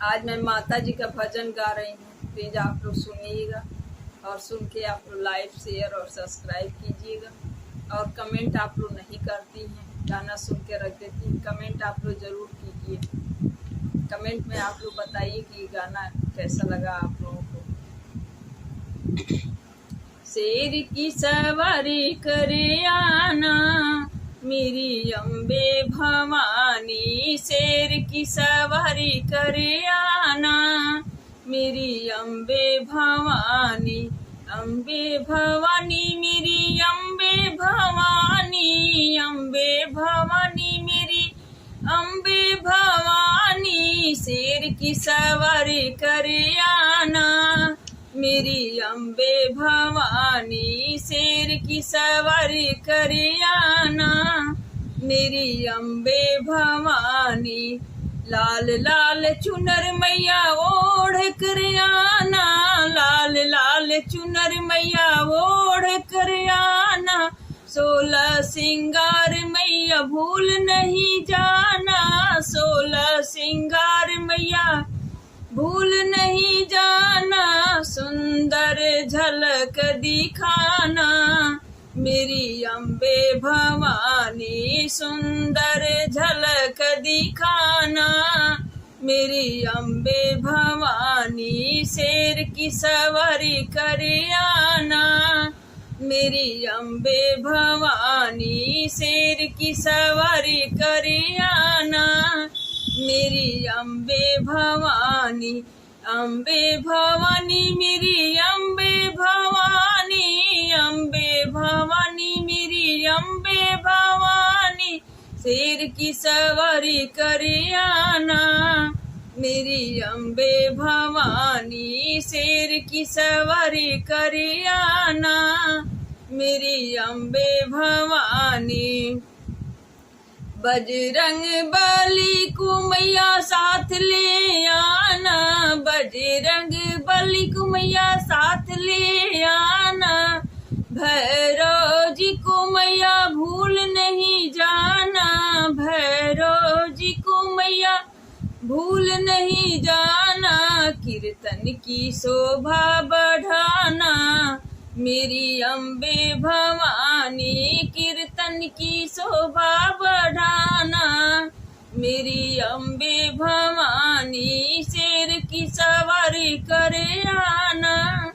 आज मैं माता जी का भजन गा रही हूँ। प्लीज आप लोग सुनिएगा और सुन के आप लोग लाइक शेयर और सब्सक्राइब कीजिएगा। और कमेंट आप लोग नहीं करती हैं, गाना सुन के रख देती हैं। कमेंट आप लोग जरूर कीजिए। कमेंट में आप लोग बताइए कि गाना कैसा लगा आप लोगों को। शेर की सवारी करे आना मेरी अम्बे भवानी, शेर की सवारी करे आना मेरी अम्बे भवानी। अम्बे भवानी मेरी अम्बे भवानी, अम्बे भवानी मेरी अम्बे भवानी, शेर की सवारी करे आना मेरी अम्बे भवानी, शेर की सवारी करे आना मेरी अम्बे भवानी। लाल लाल चुनर मैया ओढ़ कर आना, लाल लाल चुनर मैया ओढ़ कर आना, 16 सिंगार मैया भूल नहीं जाना, 16 सिंगार मैया भूल नहीं जाना, सुंदर झलक दिखाना मेरी अम्बे भवानी, सुंदर झलक दिखाना मेरी अम्बे भवानी, शेर की सवारी करे आना मेरी अम्बे भवानी, शेर की सवारी करे आना मेरी अम्बे भवानी। अम्बे भवानी मेरी अम्बे भवानी, अम्बे भवानी मेरी अम्बे भवानी, शेर की सवारी करे आना मेरी अम्बे भवानी, शेर की सवारी करे आना मेरी अम्बे भवानी। बजरंग बली को मैया साथ ले आना, बजरंग बली को मैया साथ ले आना, भैरव जी को मैया भूल नहीं जाना, भैरव जी को मैया भूल नहीं जाना, कीर्तन की शोभा बढ़ाना मेरी अम्बे भवानी, कीर्तन की शोभा बढ़ाना मेरी अम्बे भवानी, शेर की सवारी करे आना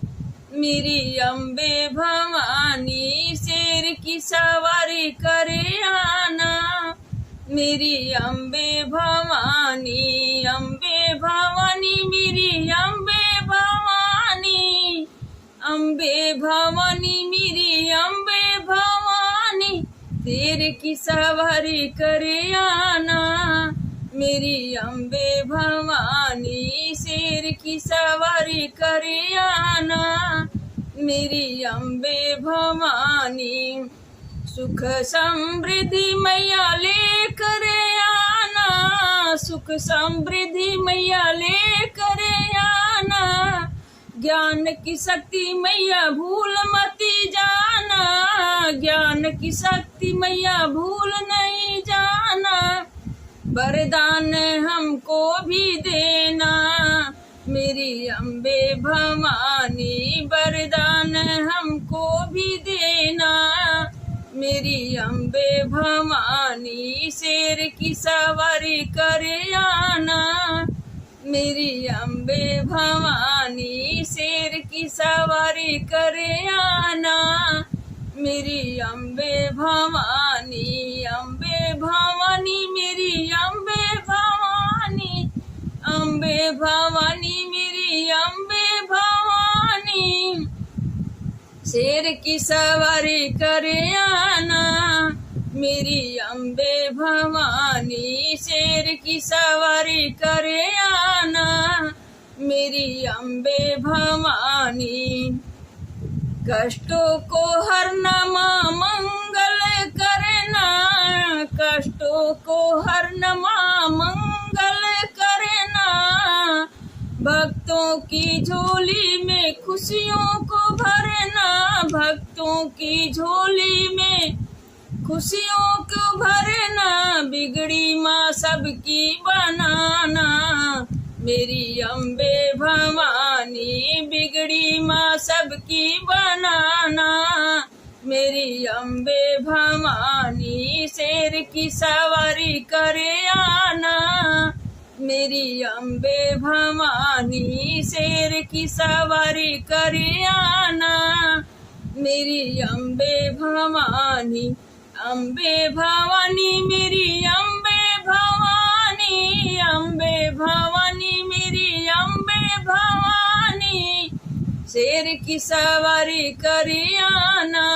मेरी अम्बे भवानी, शेर की सवारी करे आना मेरी अम्बे भवानी। अम्बे भवानी मेरी अम्बे भवानी, अम्बे भवानी मेरी अम्बे भवानी, शेर की सवारी करे आना मेरी अम्बे भवानी, शेर की सवारी करे आना मेरी अम्बे भवानी। सुख समृद्धि मैया लेकर आना, सुख समृद्धि मैया लेकर आना, ज्ञान की शक्ति मैया भूल मती जाना, ज्ञान की शक्ति मैया भूल नहीं जाना, वरदान हमको भी देना मेरी अम्बे भवानी, वरदान हमको भी देना मेरी अम्बे भवानी, शेर की सवारी करे आना मेरी अम्बे भवानी, शेर की सवारी करे आना मेरी अम्बे भवानी। अम्बे भवानी मेरी अम्बे भवानी, अम्बे भवानी मेरी अम्बे भवानी, शेर की सवारी करे आना मेरी अम्बे भवानी, शेर की सवारी करे आना मेरी अम्बे भवानी। कष्टों को हरना मां मंगल करना, कष्टों को हरना मां मंगल करना, भक्तों की झोली में खुशियों को भरना, भक्तों की झोली में खुशियों को भरना, बिगड़ी माँ सबकी बनाना मेरी अम्बे भवानी बिगड़ी माँ सबकी बनाना। मेरी अम्बे भवानी शेर की सवारी करे आना। मेरी अम्बे भवानी शेर की सवारी करे आना। मेरी अम्बे भवानी, अम्बे भवानी मेरी अम्बे भवानी, अम्बे भवानी मेरी अम्बे भवानी शेर की सवारी करे आना।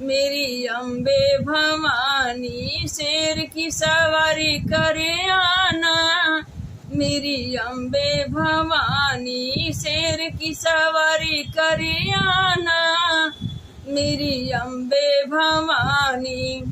मेरी अम्बे भवानी शेर की सवारी करे आना। मेरी अम्बे भवानी शेर की सवारी करे आना। मेरी अम्बे भवानी।